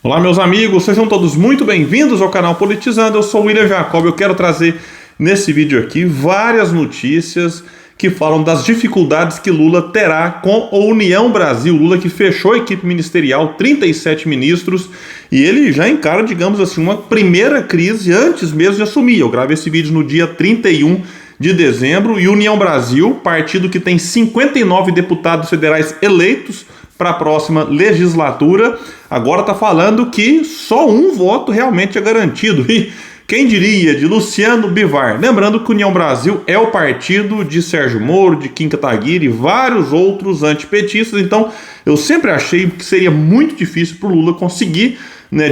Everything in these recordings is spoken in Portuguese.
Olá, meus amigos, sejam todos muito bem-vindos ao canal Politizando. Eu sou o William Jacob. Eu quero trazer nesse vídeo aqui várias notícias que falam das dificuldades que Lula terá com a União Brasil. Lula que fechou a equipe ministerial, 37 ministros, e ele já encara, digamos assim, uma primeira crise antes mesmo de assumir. Eu gravei esse vídeo no dia 31 de dezembro e União Brasil, partido que tem 59 deputados federais eleitos para a próxima legislatura, agora está falando que só um voto realmente é garantido. E quem diria, de Luciano Bivar. Lembrando que União Brasil é o partido de Sérgio Moro, de Kim Kataguiri e vários outros antipetistas. Então eu sempre achei que seria muito difícil para o Lula conseguir,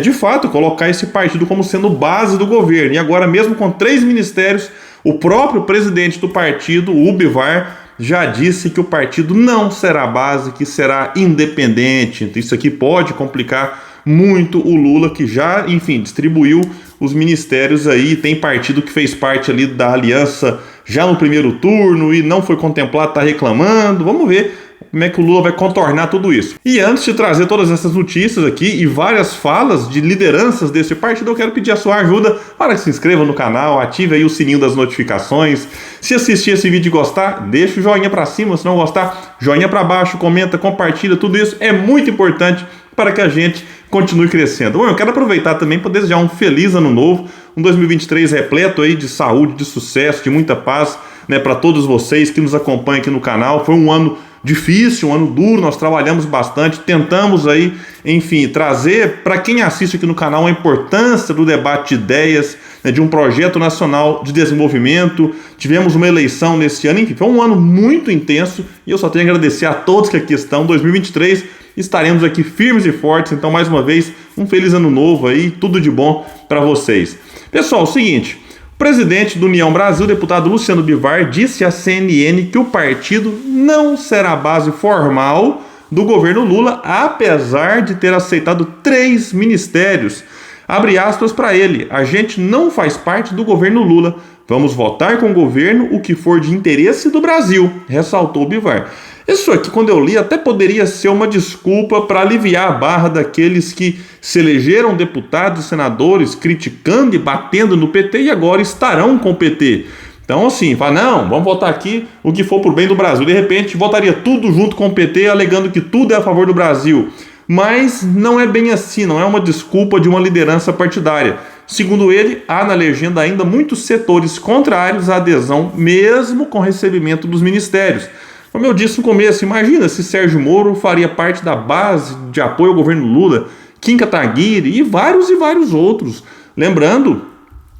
de fato, colocar esse partido como sendo base do governo. E agora, mesmo com 3 ministérios, o próprio presidente do partido, o Bivar, já disse que o partido não será base, que será independente. Isso aqui pode complicar muito o Lula, que já, enfim, distribuiu os ministérios aí. Tem partido que fez parte ali da aliança já no primeiro turno e não foi contemplado, está reclamando. Vamos ver como é que o Lula vai contornar tudo isso. E antes de trazer todas essas notícias aqui e várias falas de lideranças desse partido, eu quero pedir a sua ajuda para que se inscreva no canal, ative aí o sininho das notificações. Se assistir esse vídeo e gostar, deixa o joinha para cima, se não gostar, joinha para baixo, comenta, compartilha, tudo isso é muito importante para que a gente continue crescendo. Bom, eu quero aproveitar também para desejar um feliz ano novo, um 2023 repleto aí de saúde, de sucesso, de muita paz, para todos vocês que nos acompanham aqui no canal. Foi um ano difícil, um ano duro, nós trabalhamos bastante, tentamos aí, enfim, trazer para quem assiste aqui no canal a importância do debate de ideias, de um projeto nacional de desenvolvimento. Tivemos uma eleição nesse ano, enfim, foi um ano muito intenso e eu só tenho a agradecer a todos que aqui estão. 2023 estaremos aqui firmes e fortes, então mais uma vez, um feliz ano novo aí, tudo de bom para vocês. Pessoal, o seguinte, o presidente do União Brasil, deputado Luciano Bivar, disse à CNN que o partido não será base formal do governo Lula, apesar de ter aceitado 3 ministérios. Abre aspas para ele: a gente não faz parte do governo Lula, vamos votar com o governo o que for de interesse do Brasil, ressaltou Bivar. Isso aqui, quando eu li, até poderia ser uma desculpa para aliviar a barra daqueles que se elegeram deputados e senadores criticando e batendo no PT e agora estarão com o PT. Então, assim, fala, não, vamos votar aqui o que for por bem do Brasil. De repente, votaria tudo junto com o PT, alegando que tudo é a favor do Brasil. Mas não é bem assim, não é uma desculpa de uma liderança partidária. Segundo ele, há na legenda ainda muitos setores contrários à adesão, mesmo com recebimento dos ministérios. Como eu disse no começo, imagina se Sérgio Moro faria parte da base de apoio ao governo Lula, Kim Kataguiri e vários outros. Lembrando,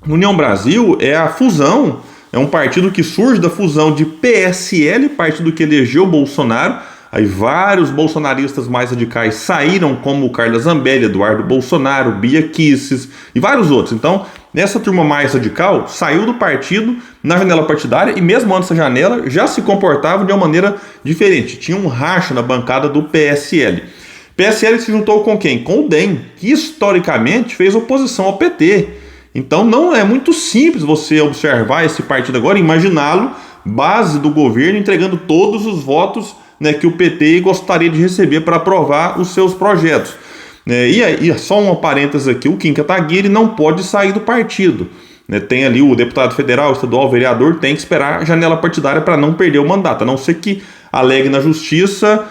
União Brasil é a fusão, é um partido que surge da fusão de PSL, partido que elegeu Bolsonaro. Aí vários bolsonaristas mais radicais saíram, como Carla Zambelli, Eduardo Bolsonaro, Bia Kicis e vários outros. Então, essa turma mais radical saiu do partido na janela partidária e mesmo antes da janela já se comportava de uma maneira diferente. Tinha um racha na bancada do PSL. PSL se juntou com quem? Com o DEM, que historicamente fez oposição ao PT. Então não é muito simples você observar esse partido agora, imaginá-lo base do governo entregando todos os votos que o PT gostaria de receber para aprovar os seus projetos. E aí, só um parênteses aqui, o Kim Kataguiri não pode sair do partido. Tem ali o deputado federal, estadual, vereador, tem que esperar a janela partidária para não perder o mandato, a não ser que alegue na justiça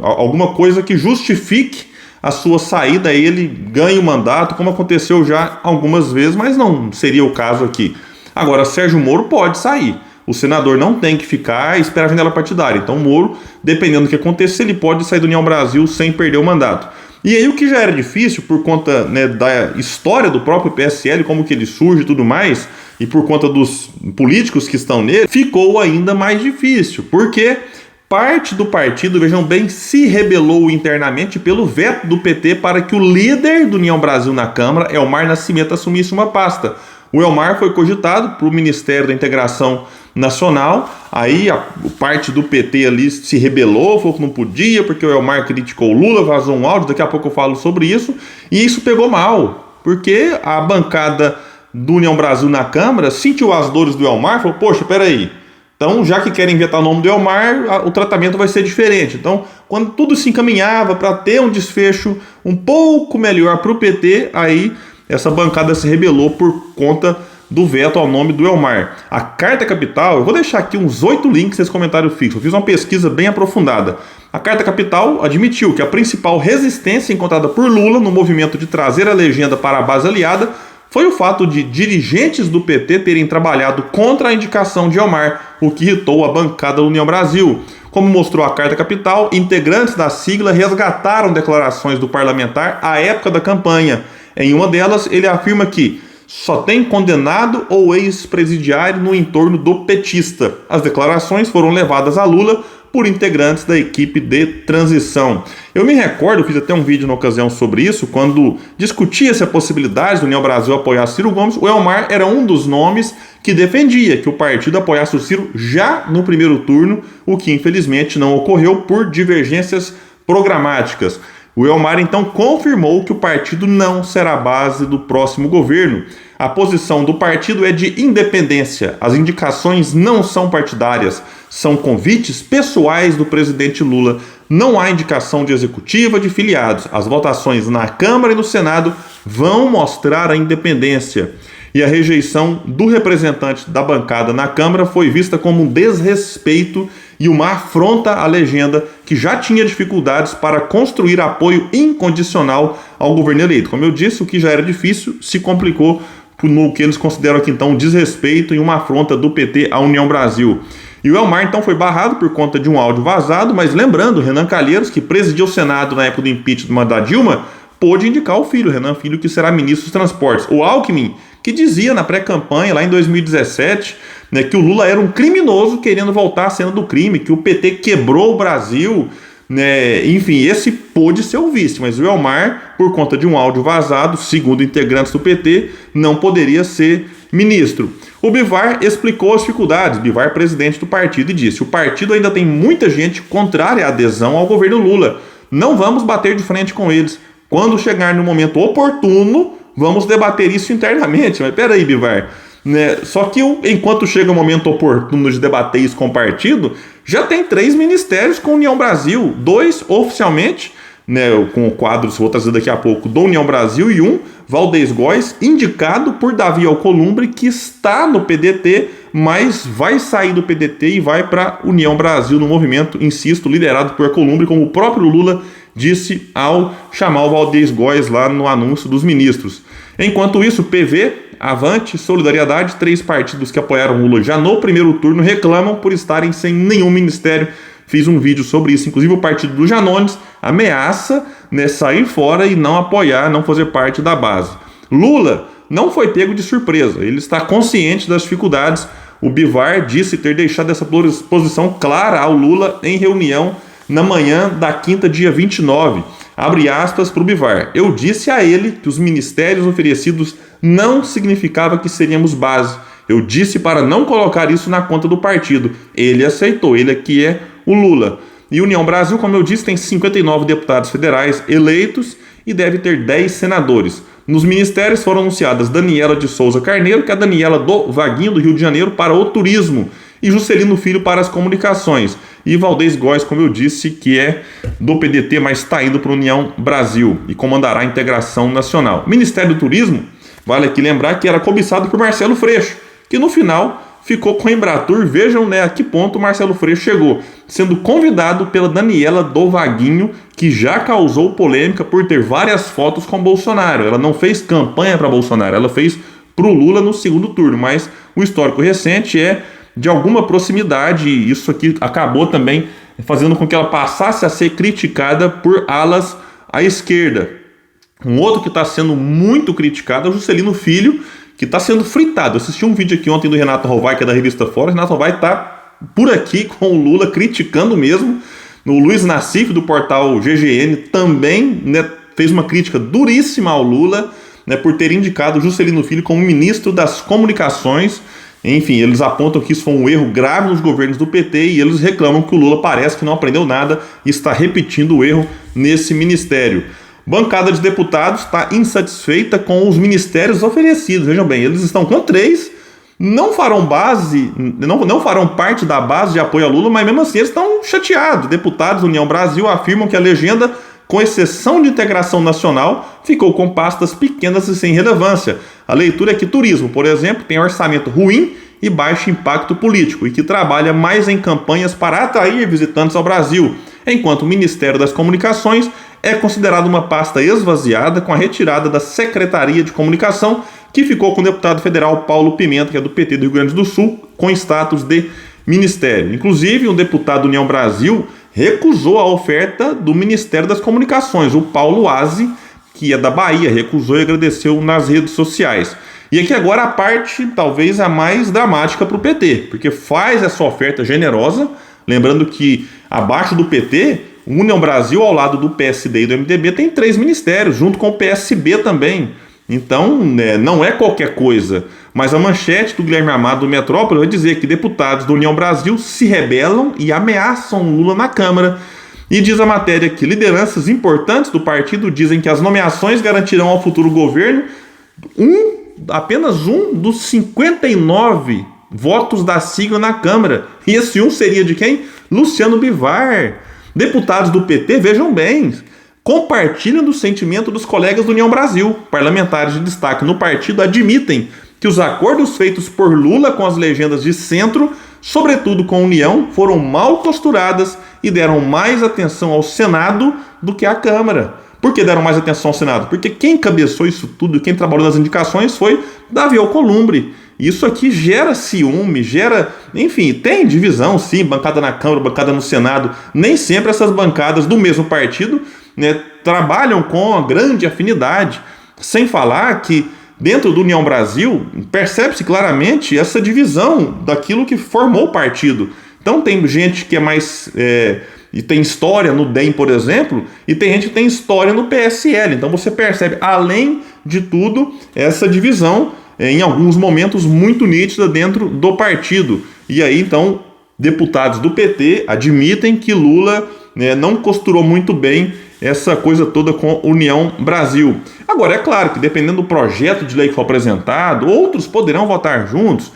alguma coisa que justifique a sua saída, aí ele ganha o mandato, como aconteceu já algumas vezes, mas não seria o caso aqui. Agora, Sérgio Moro pode sair. O senador não tem que ficar e esperar a janela partidária. Então o Moro, dependendo do que acontecer, ele pode sair do União Brasil sem perder o mandato. E aí o que já era difícil por conta da história do próprio PSL, como que ele surge e tudo mais, e por conta dos políticos que estão nele, ficou ainda mais difícil. Porque parte do partido, vejam bem, se rebelou internamente pelo veto do PT para que o líder do União Brasil na Câmara, Elmar Nascimento, assumisse uma pasta. O Elmar foi cogitado para o Ministério da Integração Nacional, aí a parte do PT ali se rebelou, falou que não podia, porque o Elmar criticou o Lula, vazou um áudio, daqui a pouco eu falo sobre isso, e isso pegou mal, porque a bancada do União Brasil na Câmara sentiu as dores do Elmar, falou, poxa, peraí, Então, já que querem inventar o nome do Elmar, o tratamento vai ser diferente. Então, quando tudo se encaminhava para ter um desfecho um pouco melhor para o PT, aí essa bancada se rebelou por conta do veto ao nome do Elmar. A Carta Capital, eu vou deixar aqui uns 8 links nesse comentário fixo, eu fiz uma pesquisa bem aprofundada. A Carta Capital admitiu que a principal resistência encontrada por Lula no movimento de trazer a legenda para a base aliada foi o fato de dirigentes do PT terem trabalhado contra a indicação de Elmar, o que irritou a bancada da União Brasil. Como mostrou a Carta Capital, integrantes da sigla resgataram declarações do parlamentar à época da campanha. Em uma delas, ele afirma que só tem condenado ou ex-presidiário no entorno do petista. As declarações foram levadas a Lula por integrantes da equipe de transição. Eu me recordo, fiz até um vídeo na ocasião sobre isso, quando discutia-se a possibilidade do União Brasil apoiar Ciro Gomes, o Elmar era um dos nomes que defendia que o partido apoiasse o Ciro já no primeiro turno, o que infelizmente não ocorreu por divergências programáticas. O Elmar então confirmou que o partido não será base do próximo governo. A posição do partido é de independência. As indicações não são partidárias, são convites pessoais do presidente Lula. Não há indicação de executiva de filiados. As votações na Câmara e no Senado vão mostrar a independência. E a rejeição do representante da bancada na Câmara foi vista como um desrespeito e uma afronta à legenda que já tinha dificuldades para construir apoio incondicional ao governo eleito. Como eu disse, o que já era difícil se complicou no que eles consideram aqui então um desrespeito e uma afronta do PT à União Brasil. E o Elmar então foi barrado por conta de um áudio vazado, mas lembrando, Renan Calheiros, que presidiu o Senado na época do impeachment da Dilma, pôde indicar o filho, Renan Filho, que será ministro dos Transportes. O Alckmin, que dizia na pré-campanha, lá em 2017, que o Lula era um criminoso querendo voltar à cena do crime, que o PT quebrou o Brasil, enfim, esse pôde ser o vice, mas o Elmar, por conta de um áudio vazado, segundo integrantes do PT, não poderia ser ministro. O Bivar explicou as dificuldades, Bivar, presidente do partido, e disse: o partido ainda tem muita gente contrária à adesão ao governo Lula. Não vamos bater de frente com eles. Quando chegar no momento oportuno, vamos debater isso internamente. Mas peraí, Bivar, só que enquanto chega o momento oportuno de debater isso com o partido, já tem 3 ministérios com a União Brasil, 2 oficialmente, com o quadro, vou trazer daqui a pouco, do União Brasil, e um, Valdez Góes, indicado por Davi Alcolumbre, que está no PDT, mas vai sair do PDT e vai para União Brasil, no movimento, insisto, liderado por Alcolumbre, como o próprio Lula disse ao chamar o Valdez Góes lá no anúncio dos ministros. Enquanto isso, PV, Avante, Solidariedade, 3 partidos que apoiaram Lula já no primeiro turno, reclamam por estarem sem nenhum ministério. Fiz um vídeo sobre isso, inclusive o partido do Janones ameaça sair fora e não apoiar, não fazer parte da base. Lula não foi pego de surpresa, ele está consciente das dificuldades. O Bivar disse ter deixado essa posição clara ao Lula em reunião na manhã da quinta, dia 29. Abre aspas para o Bivar: eu disse a ele que os ministérios oferecidos não significava que seríamos base. Eu disse para não colocar isso na conta do partido. Ele aceitou, ele aqui é o Lula. E União Brasil, como eu disse, tem 59 deputados federais eleitos e deve ter 10 senadores. Nos ministérios foram anunciadas Daniela de Souza Carneiro, que é a Daniela do Vaguinho, do Rio de Janeiro, para o turismo, e Juscelino Filho para as comunicações. E Valdez Góes, como eu disse, que é do PDT, mas está indo para a União Brasil e comandará a integração nacional. Ministério do Turismo, vale aqui lembrar que era cobiçado por Marcelo Freixo, que no final ficou com a Embratur. Vejam a que ponto o Marcelo Freixo chegou, sendo convidado pela Daniela do Vaguinho, que já causou polêmica por ter várias fotos com Bolsonaro. Ela não fez campanha para Bolsonaro, ela fez para o Lula no segundo turno, mas o histórico recente é de alguma proximidade, e isso aqui acabou também fazendo com que ela passasse a ser criticada por alas à esquerda. Um outro que está sendo muito criticado é o Juscelino Filho, que está sendo fritado. Eu assisti um vídeo aqui ontem do Renato Rovai, que é da revista Fora. O Renato Rovai está por aqui com o Lula, criticando mesmo. O Luiz Nassif, do portal GGN, também fez uma crítica duríssima ao Lula, por ter indicado o Juscelino Filho como ministro das Comunicações. Enfim, eles apontam que isso foi um erro grave nos governos do PT e eles reclamam que o Lula parece que não aprendeu nada e está repetindo o erro nesse ministério. Bancada de deputados está insatisfeita com os ministérios oferecidos. Vejam bem, eles estão com 3, não farão parte da base de apoio a Lula, mas mesmo assim eles estão chateados. Deputados da União Brasil afirmam que a legenda com exceção de integração nacional, ficou com pastas pequenas e sem relevância. A leitura é que turismo, por exemplo, tem orçamento ruim e baixo impacto político e que trabalha mais em campanhas para atrair visitantes ao Brasil, enquanto o Ministério das Comunicações é considerado uma pasta esvaziada com a retirada da Secretaria de Comunicação, que ficou com o deputado federal Paulo Pimenta, que é do PT do Rio Grande do Sul, com status de ministério. Inclusive, um deputado da União Brasil recusou a oferta do Ministério das Comunicações, o Paulo Aze, que é da Bahia, recusou e agradeceu nas redes sociais. E aqui agora a parte talvez a mais dramática para o PT, porque faz essa oferta generosa, lembrando que abaixo do PT, o União Brasil, ao lado do PSD e do MDB, tem 3 ministérios, junto com o PSB também. Então, não é qualquer coisa. Mas a manchete do Guilherme Amado do Metrópole vai dizer que deputados da União Brasil se rebelam e ameaçam Lula na Câmara. E diz a matéria que lideranças importantes do partido dizem que as nomeações garantirão ao futuro governo apenas um dos 59 votos da sigla na Câmara. E esse um seria de quem? Luciano Bivar. Deputados do PT, vejam bem, compartilham do sentimento dos colegas do União Brasil. Parlamentares de destaque no partido admitem que os acordos feitos por Lula com as legendas de centro, sobretudo com a União, foram mal costuradas e deram mais atenção ao Senado do que à Câmara. Por que deram mais atenção ao Senado? Porque quem cabeçou isso tudo, quem trabalhou nas indicações foi Davi Alcolumbre. Isso aqui gera ciúme, enfim, tem divisão sim, bancada na Câmara, bancada no Senado. Nem sempre essas bancadas do mesmo partido, trabalham com grande afinidade. Sem falar que dentro do União Brasil percebe-se claramente essa divisão daquilo que formou o partido. Então tem gente que é mais... e tem história no DEM, por exemplo, e tem gente que tem história no PSL. Então você percebe, além de tudo, essa divisão, em alguns momentos, muito nítida dentro do partido. E aí, então, deputados do PT admitem que Lula não costurou muito bem essa coisa toda com União Brasil. Agora, é claro que dependendo do projeto de lei que for apresentado, outros poderão votar juntos.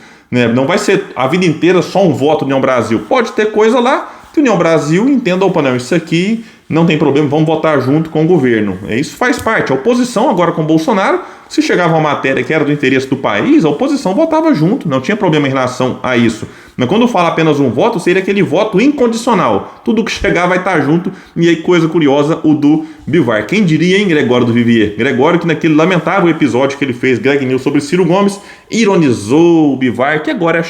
Não vai ser a vida inteira só um voto União Brasil. Pode ter coisa lá que União Brasil entenda, opa, não, isso aqui não tem problema, vamos votar junto com o governo. Isso faz parte. A oposição agora com o Bolsonaro, se chegava uma matéria que era do interesse do país, a oposição votava junto, não tinha problema em relação a isso. Mas quando fala apenas um voto, seria aquele voto incondicional. Tudo que chegar vai estar junto. E aí, coisa curiosa, o do Bivar. Quem diria, hein, Gregório do Vivier? Gregório, que naquele lamentável episódio que ele fez, Greg News, sobre Ciro Gomes, ironizou o Bivar, que agora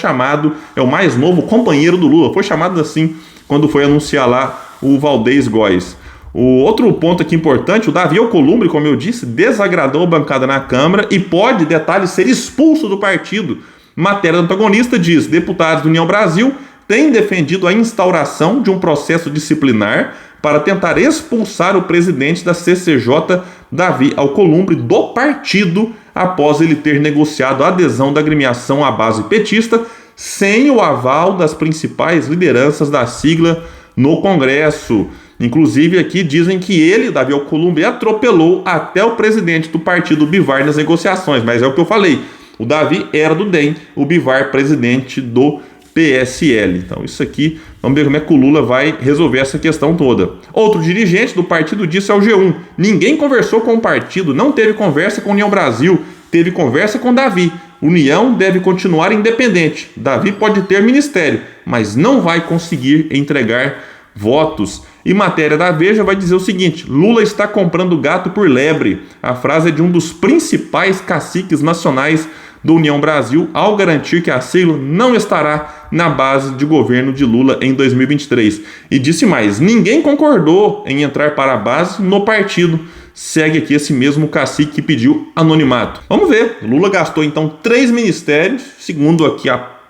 é o mais novo companheiro do Lula. Foi chamado assim quando foi anunciar lá o Valdez Góes. O outro ponto aqui importante, o Davi Alcolumbre, como eu disse, desagradou a bancada na Câmara e pode, detalhe, ser expulso do partido. Matéria do antagonista diz: deputados do União Brasil têm defendido a instauração de um processo disciplinar para tentar expulsar o presidente da CCJ, Davi Alcolumbre, do partido, após ele ter negociado a adesão da agremiação à base petista sem o aval das principais lideranças da sigla no Congresso. Inclusive aqui dizem que ele, Davi Alcolumbre, atropelou até o presidente do partido, Bivar, nas negociações. Mas é o que eu falei, o Davi era do DEM, o Bivar presidente do PSL. Então isso aqui, vamos ver como é que o Lula vai resolver essa questão toda. Outro dirigente do partido disse ao G1, ninguém conversou com o partido, não teve conversa com a União Brasil, teve conversa com Davi. União deve continuar independente. Davi pode ter ministério, mas não vai conseguir entregar votos. E matéria da Veja vai dizer o seguinte: Lula está comprando gato por lebre. A frase é de um dos principais caciques nacionais do União Brasil, ao garantir que a sigla não estará na base de governo de Lula em 2023. E disse mais: ninguém concordou em entrar para a base no partido. Segue aqui esse mesmo cacique que pediu anonimato. Vamos ver. Lula gastou então 3 ministérios, segundo aqui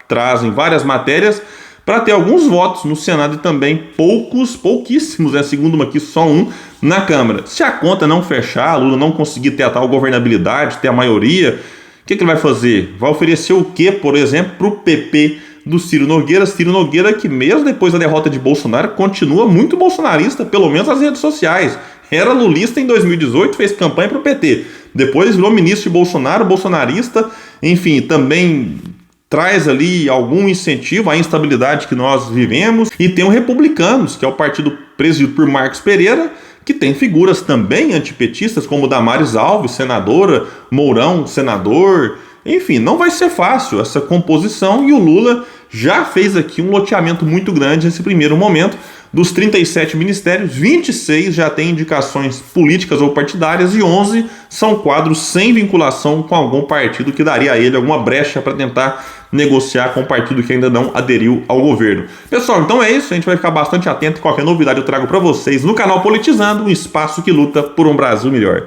trazem várias matérias, para ter alguns votos no Senado e também pouquíssimos, segundo aqui, só um na Câmara. Se a conta não fechar, Lula não conseguir ter a tal governabilidade, ter a maioria, o que ele vai fazer? Vai oferecer o quê, por exemplo, para o PP do Ciro Nogueira? Ciro Nogueira, que mesmo depois da derrota de Bolsonaro, continua muito bolsonarista, pelo menos nas redes sociais. Era lulista em 2018, fez campanha para o PT. Depois virou ministro de Bolsonaro, bolsonarista, enfim, também traz ali algum incentivo à instabilidade que nós vivemos. E tem o Republicanos, que é o partido presidido por Marcos Pereira, que tem figuras também antipetistas, como Damares Alves, senadora, Mourão, senador. Enfim, não vai ser fácil essa composição, e o Lula já fez aqui um loteamento muito grande nesse primeiro momento. Dos 37 ministérios, 26 já têm indicações políticas ou partidárias e 11 são quadros sem vinculação com algum partido, que daria a ele alguma brecha para tentar negociar com o partido que ainda não aderiu ao governo. Pessoal, então é isso, a gente vai ficar bastante atento e qualquer novidade eu trago para vocês no canal Politizando, um espaço que luta por um Brasil melhor.